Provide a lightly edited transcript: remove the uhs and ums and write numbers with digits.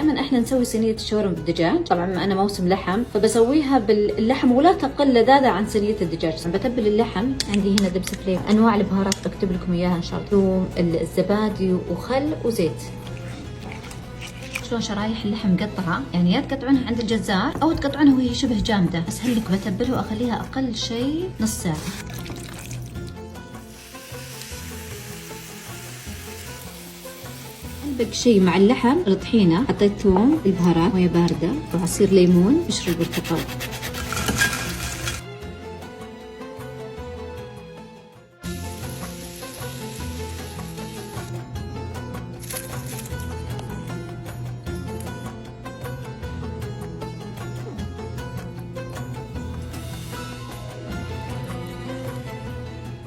دائما احنا نسوي صينيه الشاورما بالدجاج. طبعا انا موسم لحم فبسويها باللحم ولا تقل لذاذه عن صينيه الدجاج. بتبل اللحم، عندي هنا دبس فليفل، انواع البهارات بكتب لكم اياها ان شاء الله، ثوم، الزبادي وخل وزيت. شلون شرايح اللحم مقطعه، يعني يا تقطعونها عند الجزار او تقطعونها وهي شبه جامده. اسهل لك بتبلها واخليها اقل شيء نص ساعه. بقى شيء مع اللحم الطحينه، حطيت ثوم، البهارات، مويه بارده وعصير ليمون، قشر البرتقال.